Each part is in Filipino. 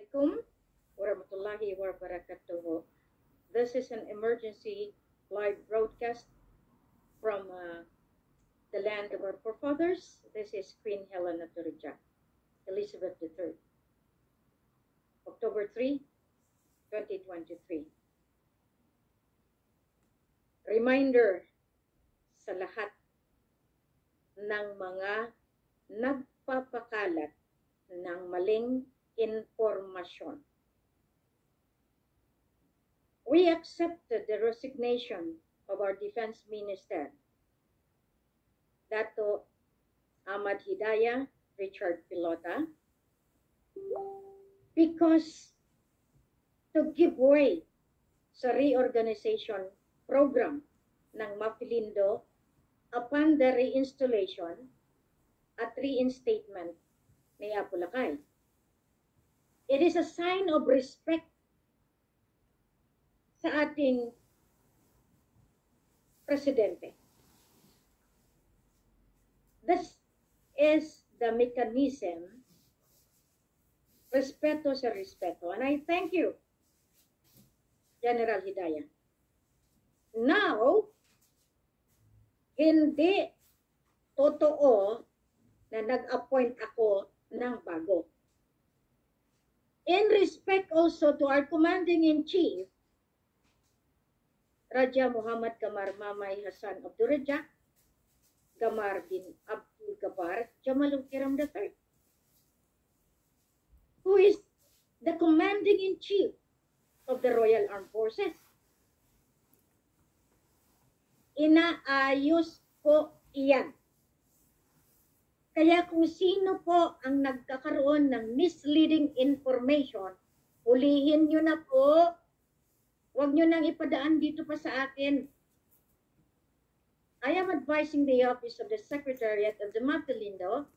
Assalamualaikum warahmatullahi wabarakatuh. This is an emergency live broadcast from the land of our forefathers. This is Queen Helen of Durija, Elizabeth III. October 3, 2023. Reminder sa lahat ng mga nagpapakalat ng maling informasyon. We accepted the resignation of our Defense Minister, Dato Ahmad Hidayah Richard Pilota, because to give way sa reorganization program ng Mapilindo upon the reinstallation at reinstatement ni Apo Lakay. It is a sign of respect sa ating presidente. This is the mechanism, respeto sa respeto. And I thank you, General Hidayah. Now, hindi totoo na nag-appoint ako ng bago. In respect also to our Commanding-in-Chief, Raja Muhammad Qamar Mamay Hassan of Durija, Qamar bin Abdul Jabbar Jamalul Kiram III, who is the Commanding-in-Chief of the Royal Armed Forces. Inaayos ko iyan. Kaya kung sino po ang nagkakaroon ng misleading information, hulihin nyo na po. Huwag nyo nang ipadaan dito pa sa akin. I am advising the Office of the Secretariat of the Mapilindo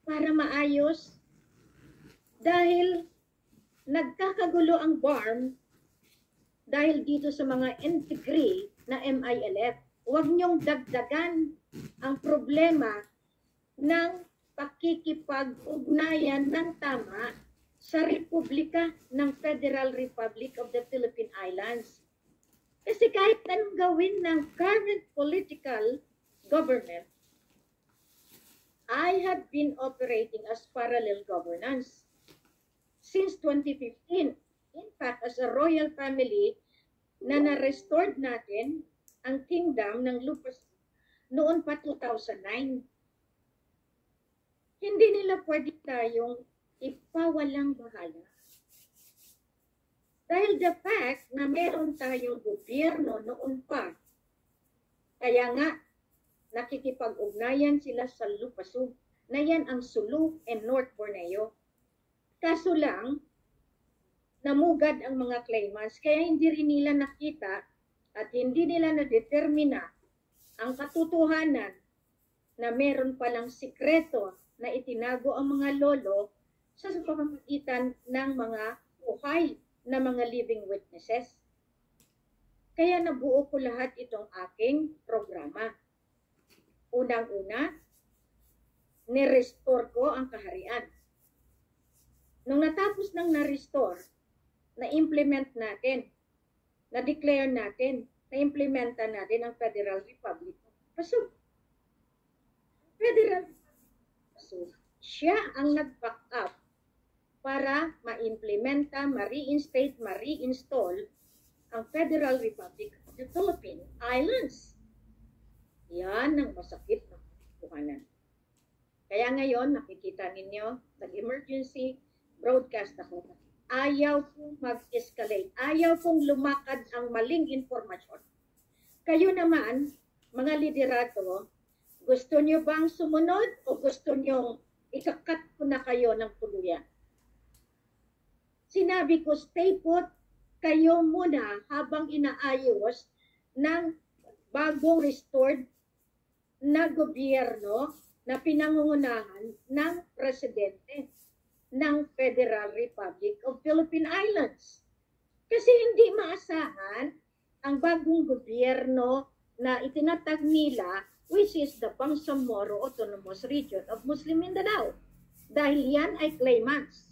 para maayos dahil nagkakagulo ang BARM dahil dito sa mga integree na MILF. Huwag niyong dagdagan ang problema ng pakikipag-ugnayan ng tama sa Republika ng Federal Republic of the Philippine Islands. Kasi kahit anong gawin ng current political government, I have been operating as parallel governance since 2015. In fact, as a royal family na na-restored natin ang kingdom ng Lupas noon pa 2009. Hindi nila pwede tayong ipawalang bahala. Dahil the fact na meron tayong gobyerno noon pa, kaya nga nakikipag-ugnayan sila sa Lupasug na yan ang Sulu and North Borneo. Kaso lang, namugad ang mga claimants kaya hindi rin nila nakita at hindi nila na-determina ang katotohanan na meron palang sikreto na itinago ang mga lolo sa pamamagitan ng mga buhay na mga living witnesses. Kaya nabuo ko lahat itong aking programa. Unang-una, nirestore ko ang kaharian. Nung natapos nang na-restore, na-implement natin, na-declare natin, na-implementa natin ang Federal Republic. Pasok. Federal Republic. Siya ang nag-back up para ma-implementa, ma-reinstate, ma-reinstall ang Federal Republic of the Philippine Islands. Yan ang masakit na katotohanan. Kaya ngayon, nakikita ninyo, nag-emergency broadcast ako. Ayaw pong mag-escalate. Ayaw pong lumakad ang maling informasyon. Kayo naman, mga liderato, gusto nyo bang sumunod o gusto nyo ikakat ko na kayo ng tuluyan? Sinabi ko, stay put kayo muna habang inaayos ng bagong restored na gobyerno na pinangungunahan ng presidente ng Federal Republic of Philippine Islands. Kasi hindi maasahan ang bagong gobyerno na itinatag nila, which is the Bangsamoro Autonomous Region of Muslim Mindanao. Dahil yan ay claimants.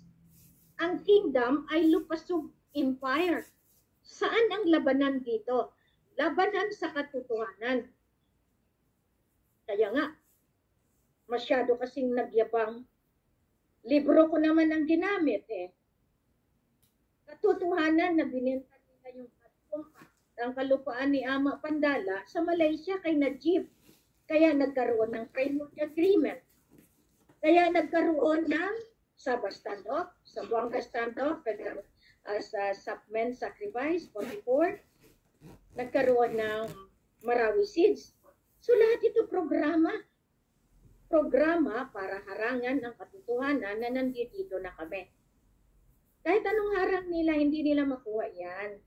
Ang kingdom ay Lupasug Empire. Saan ang labanan dito? Labanan sa katotohanan. Kaya nga, masyado kasing nagyabang. Libro ko naman ang ginamit eh. Katotohanan na binenta nila yung ang kalupaan ni Ama Pandala sa Malaysia kay Najib. Kaya nagkaroon ng framework agreement. Kaya nagkaroon ng Sabah standoff, Zamboanga standoff, sa Sapmen sacrifice, 44. Nagkaroon ng Marawi Siege. So lahat ito programa para harangan ang katotohanan na nandito na kami. Kahit anong harang nila, hindi nila makuha yan.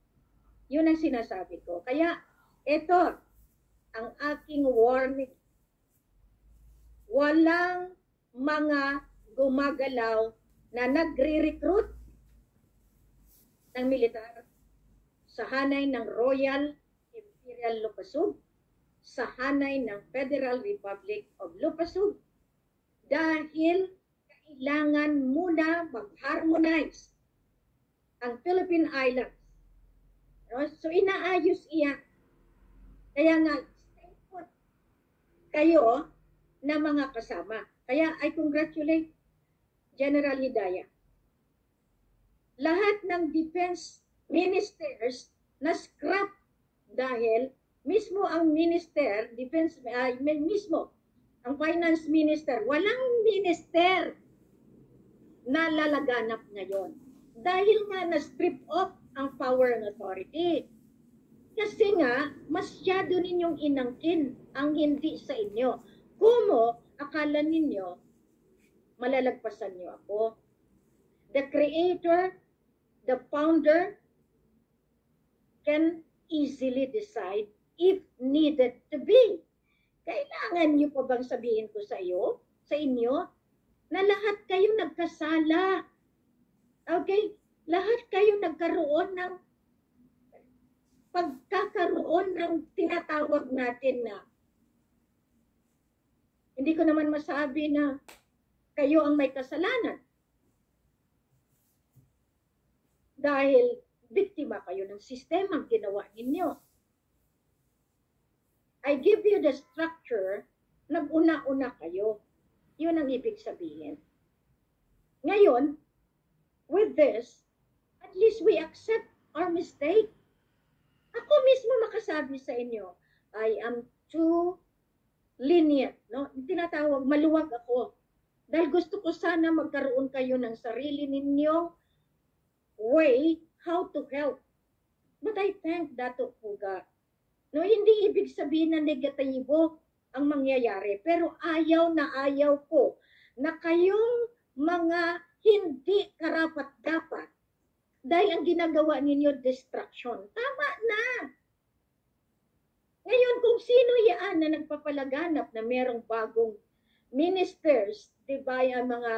Yun ang sinasabi ko. Kaya, ito, ang aking warning. Walang mga gumagalaw na nagre-recruit ng militar sa hanay ng Royal Imperial Lupasug, sa hanay ng Federal Republic of Lupasug, dahil kailangan muna mag-harmonize ang Philippine Islands. So, inaayos iyan. Kaya nga, stay put kayo na mga kasama. Kaya, I congratulate General Hidayah. Lahat ng defense ministers na scrap dahil mismo ang minister, mismo, ang finance minister, walang minister na lalaganap ngayon. Dahil nga na-strip off ang power and authority. Kasi nga, masyado ninyong inangkin ang hindi sa inyo. Kumo, akala ninyo, malalagpasan niyo ako. The creator, the founder, can easily decide if needed to be. Kailangan niyo pa bang sabihin ko sa inyo, na lahat kayo nagkasala. Okay? Lahat kayo nagkaroon ng pagkakaroon ng tinatawag natin na hindi ko naman masabi na kayo ang may kasalanan. Dahil biktima kayo ng sistemang ginawa ninyo. I give you the structure, nag-una-una kayo. Yun ang ibig sabihin. Ngayon, with this, at least we accept our mistake. Ako mismo makasabi sa inyo, I am too lenient. No? Tinatawag, maluwag ako. Dahil gusto ko sana magkaroon kayo ng sarili ninyong way how to help. But I thank Dato' Puga. No, hindi ibig sabihin na negatibo ang mangyayari. Pero ayaw na ayaw ko na kayong mga hindi karapat-dapat dahil ang ginagawa ninyo distraction. Tama na. Ngayon, kung sino yan na nagpapalaganap na merong bagong ministers, diba, yung mga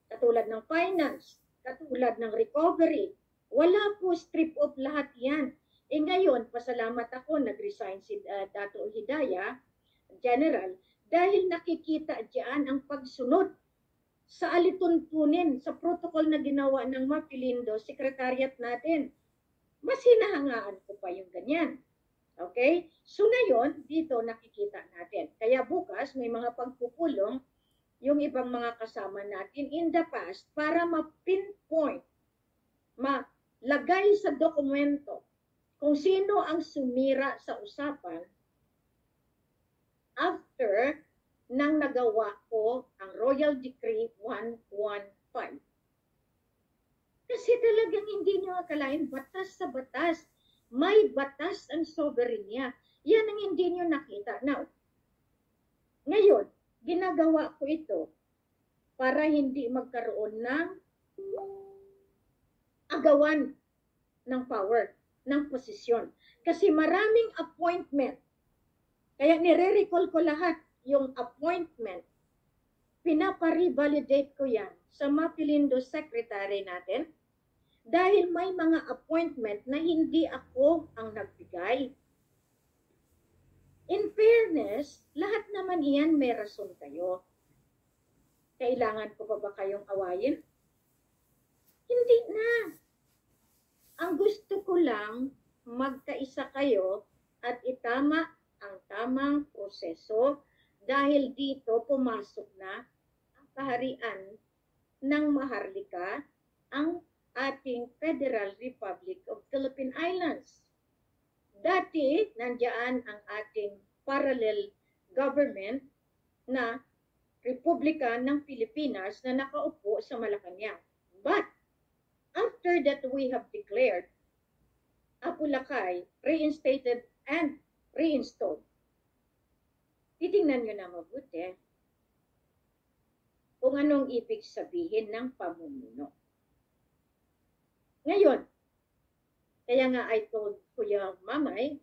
katulad ng finance, katulad ng recovery, wala po strip off lahat yan. Ngayon, pasalamat ako, nag-resign si Dato' Hidayah, General, dahil nakikita diyan ang pagsunod sa alituntunin, sa protocol na ginawa ng Mapilindo, sekretariat natin. Mas hinahangaan ko pa yung ganyan. Okay? So ngayon, dito nakikita natin. Kaya bukas, may mga pagpupulong yung ibang mga kasama natin in the past para ma-pinpoint, malagay sa dokumento kung sino ang sumira sa usapan after nang nagawa ko ang Royal Decree 115. Kasi talagang hindi nyo akalain, batas sa batas. May batas ang soberenya. Yan ang hindi nyo nakita. Now, ngayon, ginagawa ko ito para hindi magkaroon ng agawan ng power, ng posisyon. Kasi maraming appointment. Kaya nire-recall ko lahat yung appointment. Pinapa-revalidate ko yan sa Mapilindo secretary natin dahil may mga appointment na hindi ako ang nagbigay. In fairness, lahat naman iyan may rason kayo. Kailangan ko pa ba kayong awayin? Hindi na. Ang gusto ko lang, magkaisa kayo at itama ang tamang proseso dahil dito pumasok na ang kaharian ng Maharlika, ang ating Federal Republic of Philippine Islands. Dati, nandiyan ang ating parallel government na Republika ng Pilipinas na nakaupo sa Malacanang. But, after that we have declared Apulacay reinstated and reinstalled, titingnan nyo na mabuti kung anong ibig sabihin ng pamumuno. Ngayon, kaya nga I told Kuya Mamay,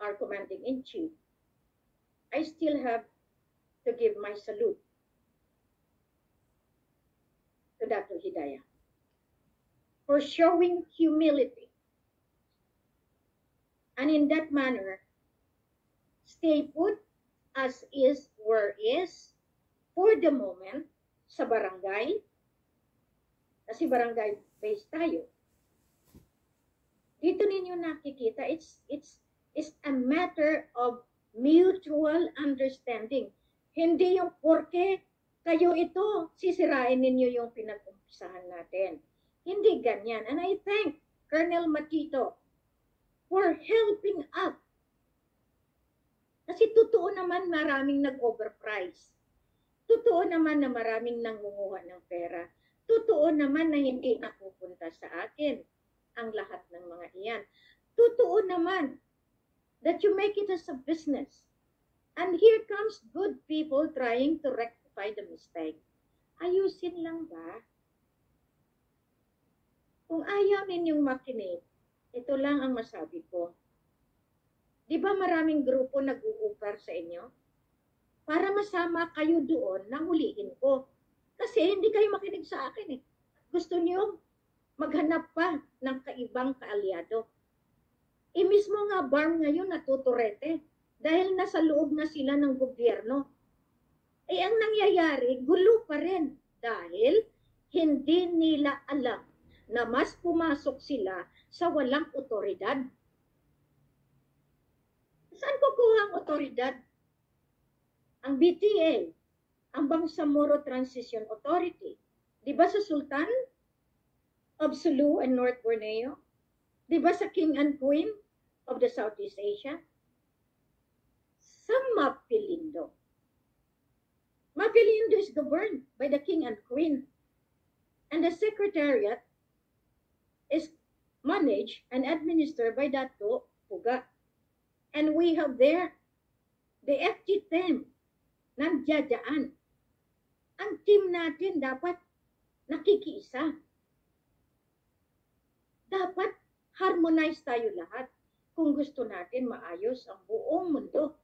our commanding-in-chief, I still have to give my salute to Dr. Hidayah for showing humility. And in that manner, stay put as is where is for the moment sa barangay, kasi barangay based tayo. Dito ninyo nakikita, it's a matter of mutual understanding. Hindi yung porke kayo ito, sisirain ninyo yung pinag-umpisahan natin. Hindi ganyan. And I thank Colonel Matito for helping up. Kasi totoo naman maraming nag-overprice. Totoo naman na maraming nangunguha ng pera. Totoo naman na hindi napupunta sa akin ang lahat ng mga iyan. Totoo naman that you make it as a business. And here comes good people trying to rectify the mistake. Ayusin lang ba? Kung ayaw ninyong makinig, ito lang ang masabi ko. Di ba maraming grupo nag-u-offer sa inyo? Para masama kayo doon, nangulihin ko. Kasi hindi kayo makinig sa akin eh. Gusto niyo maghanap pa ng kaibang kaalyado. Mismo nga BARM ngayon natuturete dahil nasa loob na sila ng gobyerno. Ang nangyayari, gulo pa rin dahil hindi nila alam na mas pumasok sila sa walang otoridad. Saan kukuha ang otoridad? Ang BTA, ang Bangsamoro Transition Authority. Di ba sa Sultan of Sulu and North Borneo? Di ba sa King and Queen of the Southeast Asia? Sa Mapilindo. Mapilindo is governed by the King and Queen. And the Secretariat is managed and administered by Dato Puga. And we have there the FG team nandiyan. Ang team natin dapat nakikiisa. Dapat harmonize tayo lahat kung gusto natin maayos ang buong mundo.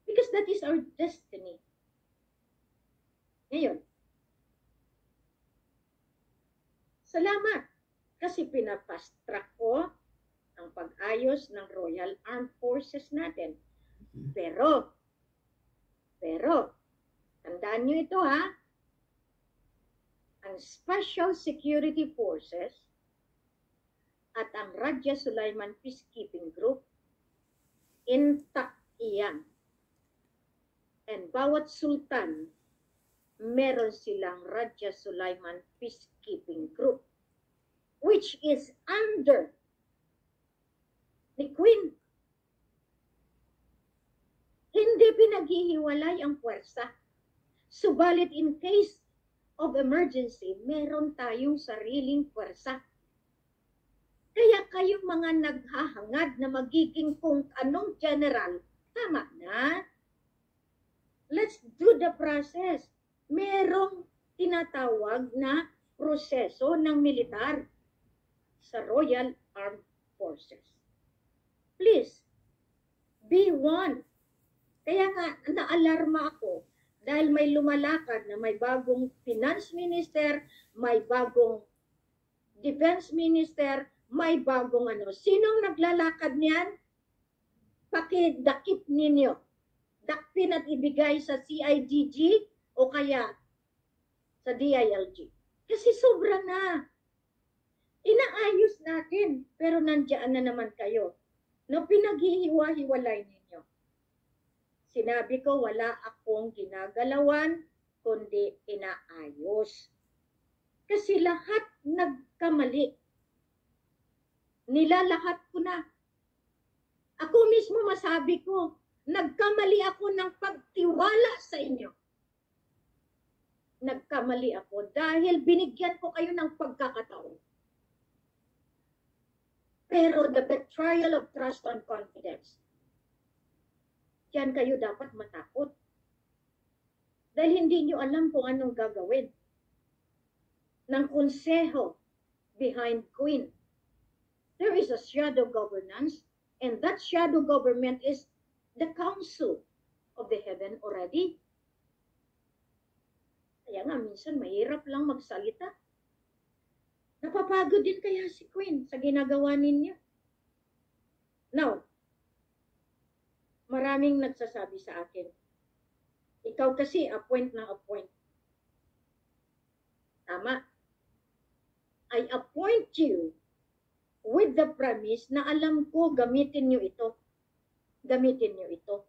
Because that is our destiny. Ngayon, salamat kasi pinapast-track ko ang pag-ayos ng Royal Armed Forces natin. Pero, tandaan nyo ito ha, ang Special Security Forces at ang Raja Sulaiman Peacekeeping Group, intact iyan. And bawat sultan, meron silang Raja Sulaiman Peacekeeping Group, which is under the Queen. Hindi pinaghihiwalay ang puwersa. Subalit in case of emergency, meron tayong sariling puwersa. Kaya kayong mga naghahangad na magiging kung anong general, tama na. Let's do the process. Merong tinatawag na proseso ng militar sa Royal Armed Forces. Please, be one. Kaya nga, naalarma ako dahil may lumalakad na may bagong finance minister, may bagong defense minister, may bagong ano. Sinong naglalakad niyan? Pakidakip ninyo. dakpin at ibigay sa CIDG o kaya sa DILG. Kasi sobra na. Inaayos natin, pero nandiyan na naman kayo. No, pinaghihiwa-hiwalay ninyo. Sinabi ko, wala akong ginagalawan, kundi inaayos. Kasi lahat nagkamali. Nilalahat ko na. Ako mismo masabi ko, nagkamali ako ng pagtiwala sa inyo. Nagkamali ako dahil binigyan ko kayo ng pagkakataon. Pero the betrayal of trust and confidence, diyan kayo dapat matakot. Dahil hindi nyo alam kung anong gagawin ng konseho behind Queen. There is a shadow governance, and that shadow government is the council of the heaven already. Kaya nga, minsan mahirap lang magsalita. Napapagod din kaya si Queen sa ginagawa ninyo. Now, maraming nagsasabi sa akin, ikaw kasi appoint na appoint. Tama. I appoint you with the premise na alam ko gamitin nyo ito. Gamitin nyo ito.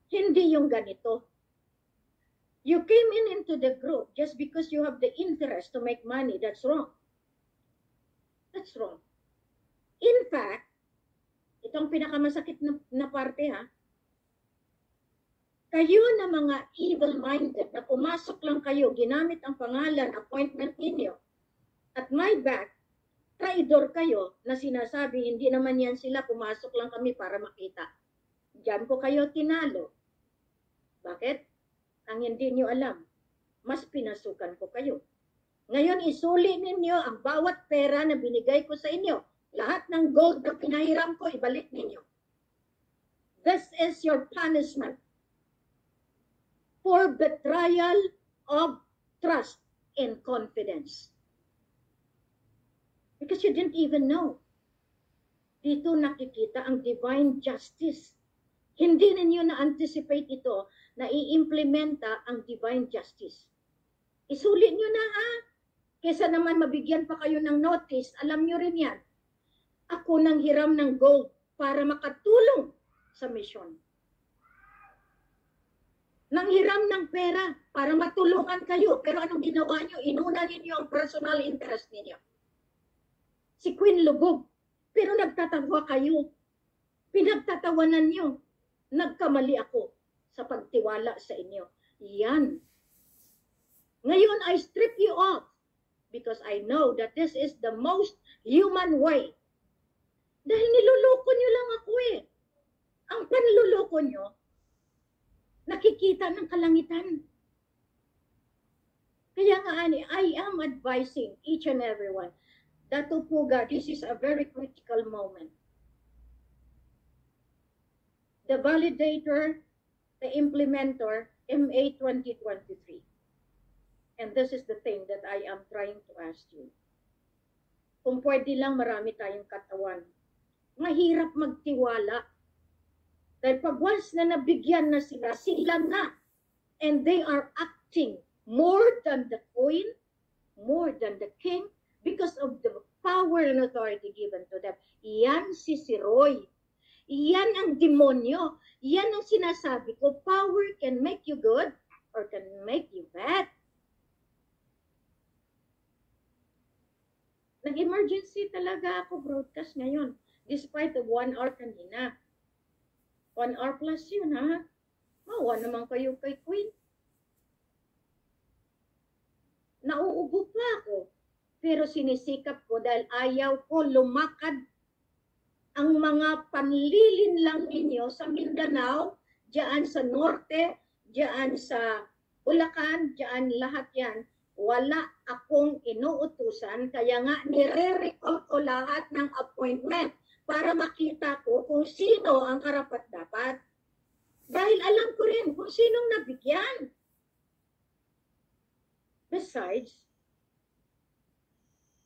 Hindi yung ganito. You came into the group just because you have the interest to make money. That's wrong. That's wrong. In fact, itong pinakamasakit na parte ha, kayo na mga evil-minded na pumasok lang kayo, ginamit ang pangalan, appointment ninyo, at my back, traidor kayo na sinasabi, hindi naman yan sila, pumasok lang kami para makita. Diyan ko kayo tinalo. Bakit? Ang hindi nyo alam, mas pinasukan ko kayo. Ngayon, isuli ninyo ang bawat pera na binigay ko sa inyo. Lahat ng gold na pinahiram ko, ibalik ninyo. This is your punishment for betrayal of trust and confidence. Because you didn't even know. Dito nakikita ang divine justice. Hindi ninyo na-anticipate ito na i-implementa ang divine justice. Isulit nyo na ha. Kesa naman mabigyan pa kayo ng notice, alam nyo rin yan. Ako nang hiram ng gold para makatulong sa mission. Nang hiram ng pera para matulungan kayo. Pero anong ginawa nyo? Inuna ninyo ang personal interest ninyo. Si Queen lubog. Pero nagtatawa kayo. Pinagtatawanan nyo. Nagkamali ako sa pagtiwala sa inyo. Yan. Ngayon, I strip you off because I know that this is the most human way. Dahil niluloko nyo lang ako eh. Ang panluloko nyo, nakikita ng kalangitan. Kaya nga, I am advising each and everyone that Upuga, this is a very critical moment. The validator, the implementer, MA 2023. And this is the thing that I am trying to ask you. Kung pwede lang marami tayong katawan, mahirap magtiwala. Dahil pag once na nabigyan na sila, sila na. And they are acting more than the queen, more than the king, because of the power and authority given to them. Yan si Roy. Yan ang demonyo. Yan ang sinasabi ko. Power can make you good or can make you bad. Nag-emergency talaga ako broadcast ngayon. Despite of 1 hour kanina. 1 hour plus yun, ha? Mawa naman kayo kay Queen. Nauubo pa ako. Pero sinisikap ko dahil ayaw ko lumakad ang mga panlilin lang ninyo sa Mindanao, diyan sa Norte, diyan sa Bulacan, diyan lahat yan. Wala akong inuutusan, kaya nga nire-recall ko lahat ng appointment para makita ko kung sino ang karapat-dapat. Dahil alam ko rin kung sinong nabigyan. Besides,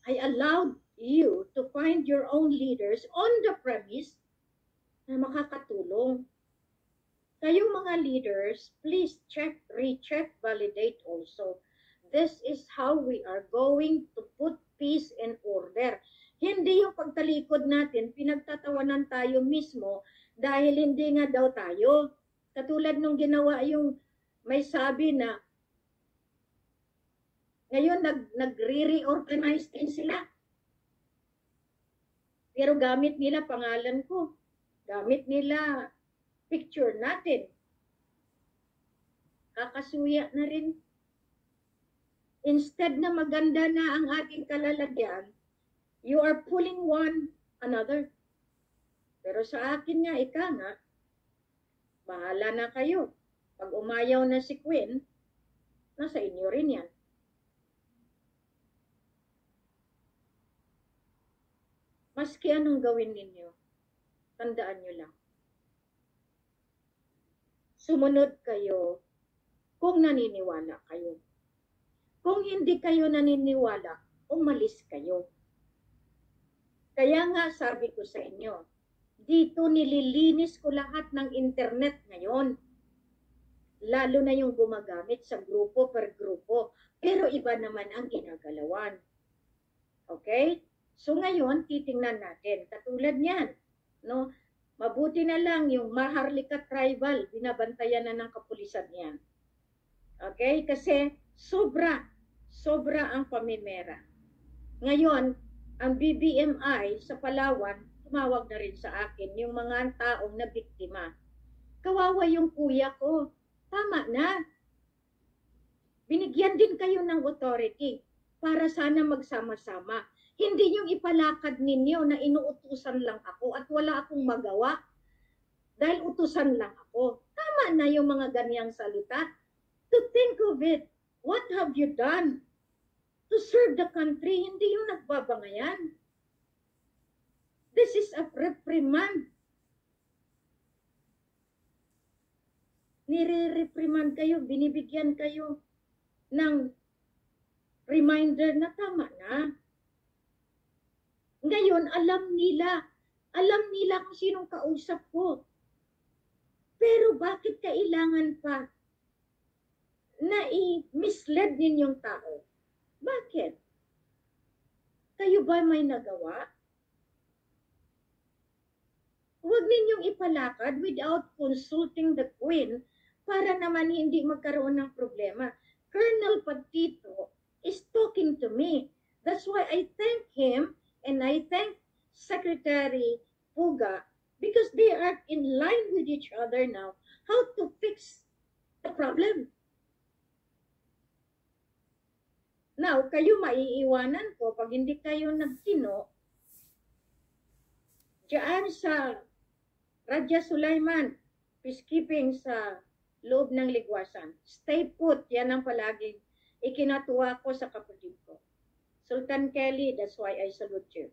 I allowed you to find your own leaders on the premise na makakatulong. Kayong mga leaders, please check, recheck, validate also. This is how we are going to put peace and order. Hindi yung pagtalikod natin, pinagtatawanan tayo mismo dahil hindi nga daw tayo. Katulad nung ginawa yung may sabi na ngayon nagre-reorganize din sila. Pero gamit nila pangalan ko. Gamit nila picture natin. Kakasuya na rin. Instead na maganda na ang ating kalalagyan, you are pulling one another. Pero sa akin nga, ika nga, bahala na kayo. Pag umayaw na si Queen, nasa inyo rin yan. Maski anong gawin ninyo, tandaan nyo lang. Sumunod kayo kung naniniwala kayo. Kung hindi kayo naniniwala, umalis kayo. Kaya nga sabi ko sa inyo, dito nililinis ko lahat ng internet ngayon. Lalo na yung gumagamit sa grupo per grupo. Pero iba naman ang ginagalawan. Okay? So ngayon, titingnan natin. Katulad niyan, no? Mabuti na lang yung Maharlika Tribal, binabantayan na ng kapulisan yan. Okay? Kasi sobra ang pamimera. Ngayon, ang BBMI sa Palawan, tumawag na rin sa akin yung mga taong na biktima. Kawawa yung kuya ko. Tama na. Binigyan din kayo ng authority para sana magsama-sama. Hindi yung ipalakad ninyo na inuutusan lang ako at wala akong magawa dahil utusan lang ako. Tama na yung mga ganyang salita. To think of it, what have you done to serve the country? Hindi yung nagbabangayan. This is a reprimand. Nire-reprimand kayo, binibigyan kayo ng reminder na tama na. Ngayon, alam nila kung sinong kausap ko. Pero bakit kailangan pa na i-mislead ninyong tao? Bakit? Kayo ba may nagawa? Huwag ninyong ipalakad without consulting the Queen para naman hindi magkaroon ng problema. Colonel Patito is talking to me. That's why I thank him and I thank Secretary Puga because they are in line with each other now how to fix the problem. Now, kayo maiiwanan ko pag hindi kayo nagtino diyan sa Raja Sulaiman, peacekeeping sa loob ng ligwasan. Stay put, yan ang palaging ikinatuwa ko sa kapatid ko. Sultan Kelly, that's why I salute you.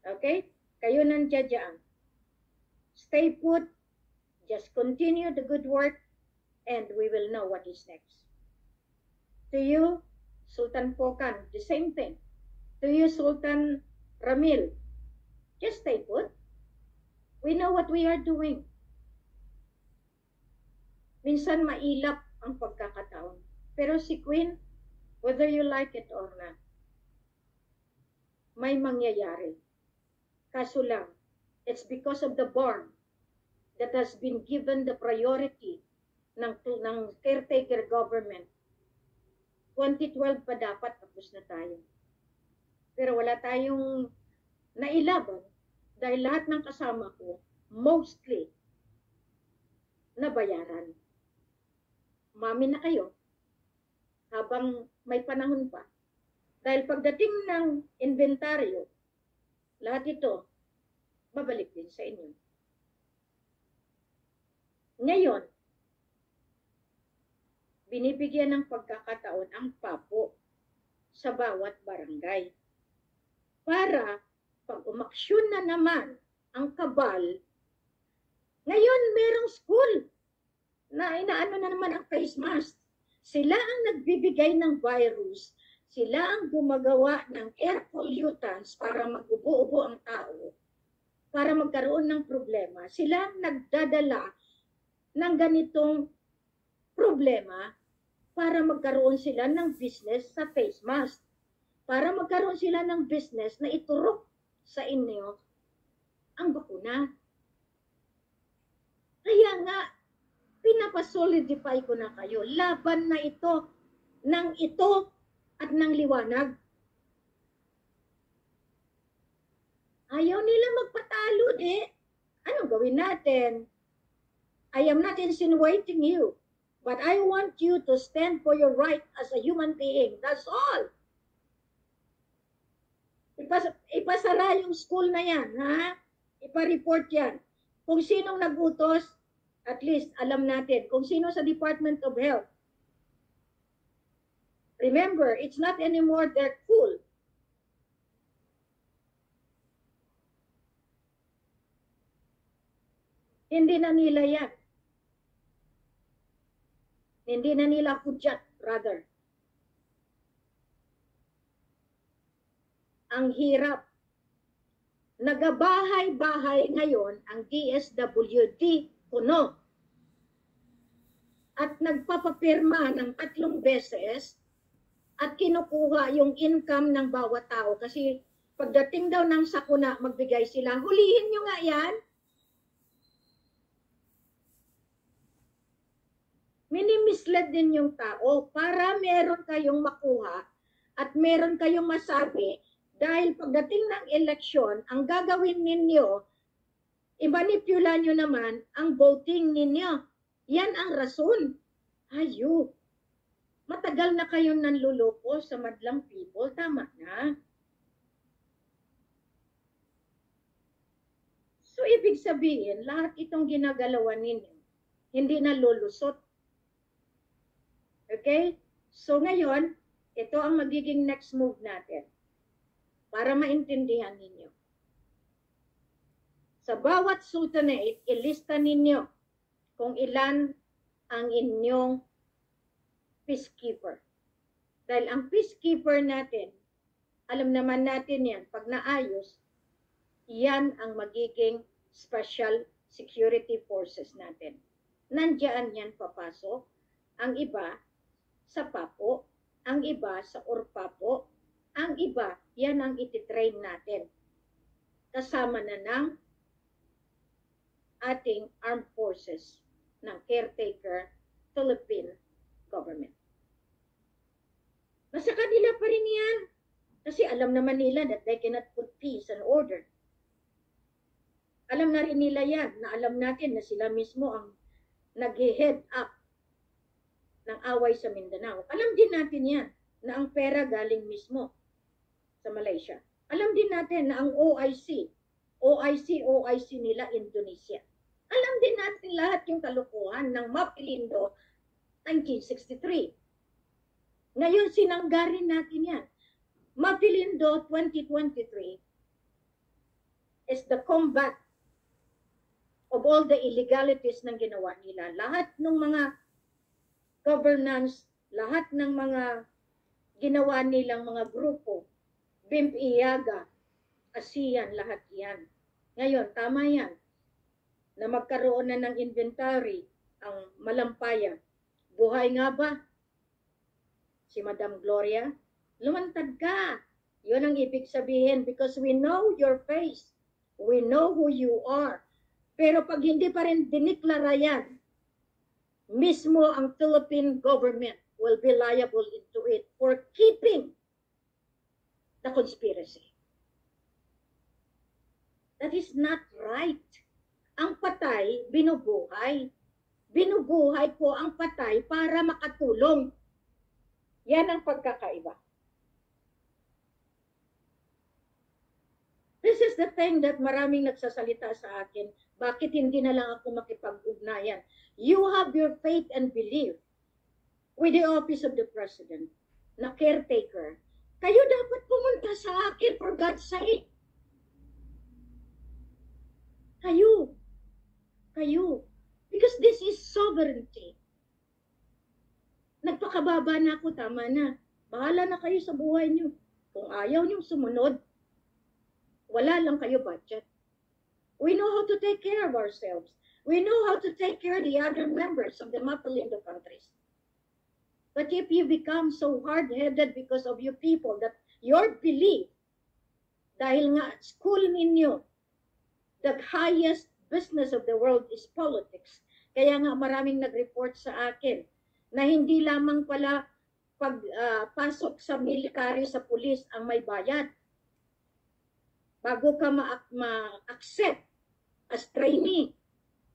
Okay? Kayo nandiyan dyan. Stay put, just continue the good work, and we will know what is next. To you, Sultan Pokan, the same thing. To you, Sultan Ramil, just stay put. We know what we are doing. Minsan mailap ang pagkakataon. Pero si Queen, whether you like it or not, may mangyayari. Kaso lang, it's because of the born that has been given the priority ng caretaker government. 2012 pa dapat tapos na tayo. Pero wala tayong nailaban dahil lahat ng kasama ko, mostly, nabayaran. Mami na kayo habang may panahon pa. Dahil pagdating ng inventaryo, lahat ito, babalik din sa inyo. Ngayon, binibigyan ng pagkakataon ang PAPO sa bawat barangay. Para pag umaksyon na naman ang kabal, ngayon merong school na inaano na naman ang face mask. Sila ang nagbibigay ng virus, sila ang gumagawa ng air pollutants para mag-ubo-ubo ang tao, para magkaroon ng problema. Sila ang nagdadala ng ganitong problema para magkaroon sila ng business sa face mask. Para magkaroon sila ng business na iturok sa inyo ang bakuna. Kaya nga, pinapasolidify ko na kayo. Laban na ito ng ito at ng liwanag. Ayaw nila magpatalo Anong gawin natin? I am not insinuating you, but I want you to stand for your right as a human being. That's all. Ipasara yung school na yan, ha? Ipa-report yan. Kung sinong nagutos, at least alam natin kung sino sa Department of Health. Remember, it's not anymore their school. Hindi na nila yan. Hindi na nila kudyat, rather. Ang hirap. Nagabahay-bahay ngayon ang DSWD puno. At nagpapapirma ng 3 beses at kinukuha yung income ng bawat tao. Kasi pagdating daw ng sakuna, magbigay sila. Hulihin nyo nga yan. Minimislead din yung tao para meron kayong makuha at meron kayong masabi dahil pagdating ng eleksyon, ang gagawin ninyo, i-manipula nyo naman ang voting ninyo. Yan ang rason. Ayun. Matagal na kayong nanluloko sa madlang people. Tama na. So, ibig sabihin, lahat itong ginagalawan ninyo, hindi na lulusot. Okay? So ngayon, ito ang magiging next move natin para maintindihan ninyo. Sa bawat sultanate, ilista ninyo kung ilan ang inyong peacekeeper. Dahil ang peacekeeper natin, alam naman natin yan, pag naayos, yan ang magiging special security forces natin. Nandiyan yan papasok. Ang iba, sa Papo, ang iba sa Orpapo, ang iba, yan ang ititrain natin. Kasama na ng ating armed forces ng caretaker Philippine government. Nasa kanila pa rin yan. Kasi alam naman nila that they cannot put peace and order. Alam na rin nila yan, na alam natin na sila mismo ang nag-head up ng away sa Mindanao. Alam din natin yan na ang pera galing mismo sa Malaysia. Alam din natin na ang OIC nila Indonesia. Alam din natin lahat yung kalukuhan ng Mapilindo 1963. Ngayon sinanggarin natin yan. Mapilindo 2023 is the combat of all the illegalities ng ginawa nila. Lahat ng mga governance, lahat ng mga ginawa nilang mga grupo, BIMP, IAGA, ASEAN, lahat yan. Ngayon, tama yan, na magkaroon na ng inventory ang Malampaya. Buhay nga ba? Si Madam Gloria, lumantad ka. Yun ang ibig sabihin because we know your face. We know who you are. Pero pag hindi pa rin diniklara yan, mismo ang Philippine government will be liable into it for keeping the conspiracy. That is not right. Ang patay, binubuhay. Binubuhay po ang patay para makatulong. Yan ang pagkakaiba. This is the thing that maraming nagsasalita sa akin. Bakit hindi na lang ako makipag-ugnayan? You have your faith and belief with the office of the president na caretaker. Kayo dapat pumunta sa akin for God's sake. Kayo. Because this is sovereignty. Nagpakababa na ako, tama na. Bahala na kayo sa buhay niyo. Kung ayaw niyo sumunod, wala lang kayo budget. We know how to take care of ourselves. We know how to take care of the other members of the Mapolindo countries. But if you become so hard-headed because of you people that your belief, dahil nga school ninyo, the highest business of the world is politics. Kaya nga maraming nag-report sa akin na hindi lamang pala pagpasok sa military, sa pulis ang may bayad. Bago ka ma-accept as trainee,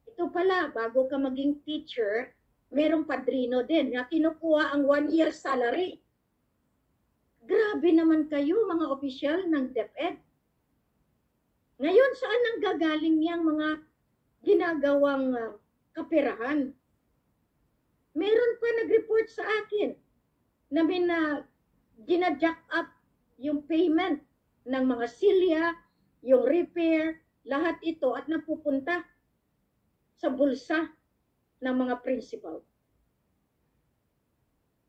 ito pala, bago ka maging teacher, merong padrino din na kinukuha ang 1-year salary. Grabe naman kayo, mga opisyal ng DepEd. Ngayon, saan nang gagaling niyang mga ginagawang kaperahan? Meron pa nag-report sa akin na gina-jack up yung payment ng mga silya, yung repair, lahat ito at napupunta sa bulsa ng mga principal,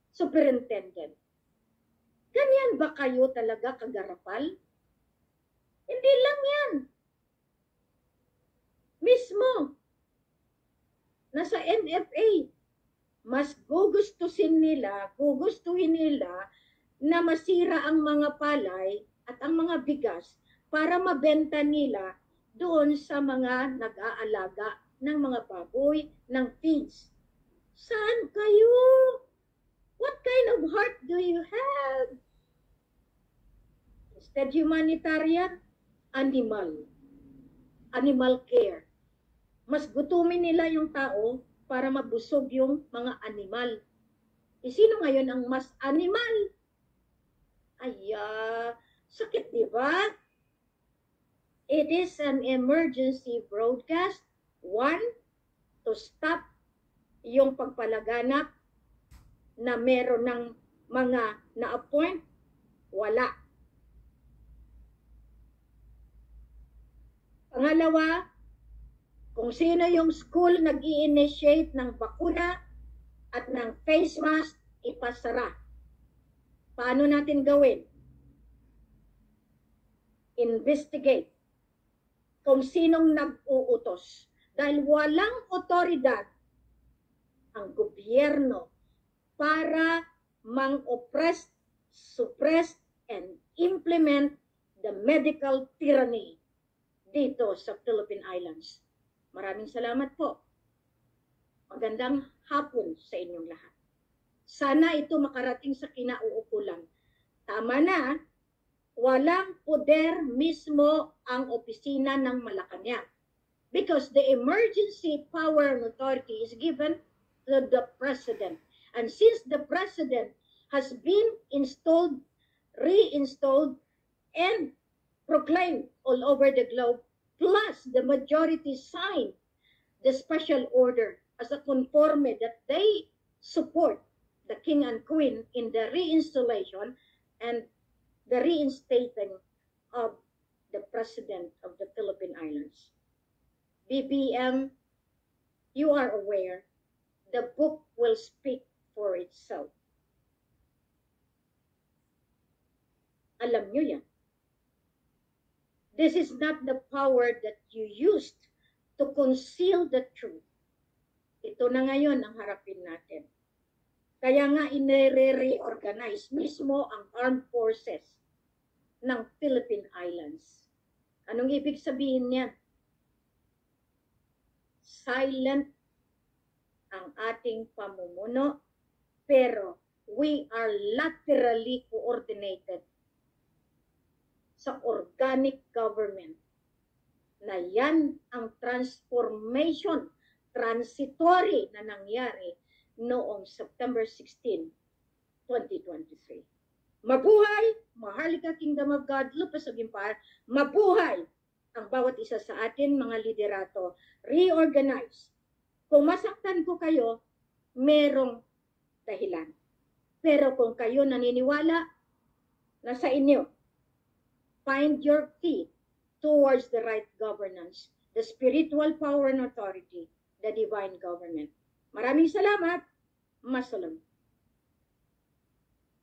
superintendent. Ganyan ba kayo talaga kagarapal? Hindi lang yan. Mismo, nasa NFA, mas gugustuhin nila na masira ang mga palay at ang mga bigas para mabenta nila doon sa mga nag-aalaga ng mga baboy, ng feeds. Saan kayo? What kind of heart do you have? Instead humanitarian, animal care. Mas gutumin nila yung tao para mabusog yung mga animal. Sino ngayon ang mas animal? Sakit, di ba? It is an emergency broadcast. 1, to stop yung pagpalaganap na meron ng mga na-appoint, wala. Pangalawa, kung sino yung school nag-i-initiate ng bakuna at ng face mask, ipasara. Paano natin gawin? Investigate kung sinong nag-uutos. Dahil walang otoridad ang gobyerno para mang-oppress, suppress, and implement the medical tyranny dito sa Philippine Islands. Maraming salamat po. Magandang hapon sa inyong lahat. Sana ito makarating sa kinauukulan. Tama na, walang poder mismo ang opisina ng Malacanang. Because the emergency power and authority is given to the president. And since the president has been installed, reinstalled, and proclaimed all over the globe, plus the majority signed the special order as a conforme that they support the king and queen in the reinstallation and the reinstating of the president of the Philippine Islands. BBM, you are aware, the book will speak for itself. Alam nyo yan. This is not the power that you used to conceal the truth. Ito na ngayon ang harapin natin. Kaya nga inire-reorganize mismo ang armed forces ng Philippine Islands. Anong ibig sabihin niyan? Silent ang ating pamumuno, pero we are laterally coordinated sa organic government na yan ang transformation, transitory na nangyari noong September 16, 2023. Mabuhay, Maharlika Kingdom of God, Lupas of Empire, mabuhay ang bawat isa sa atin, mga liderato. Reorganize. Kung masaktan ko kayo, merong dahilan. Pero kung kayo naniniwala, nasa inyo. Find your feet towards the right governance, the spiritual power and authority, the divine government. Maraming salamat. Masalam.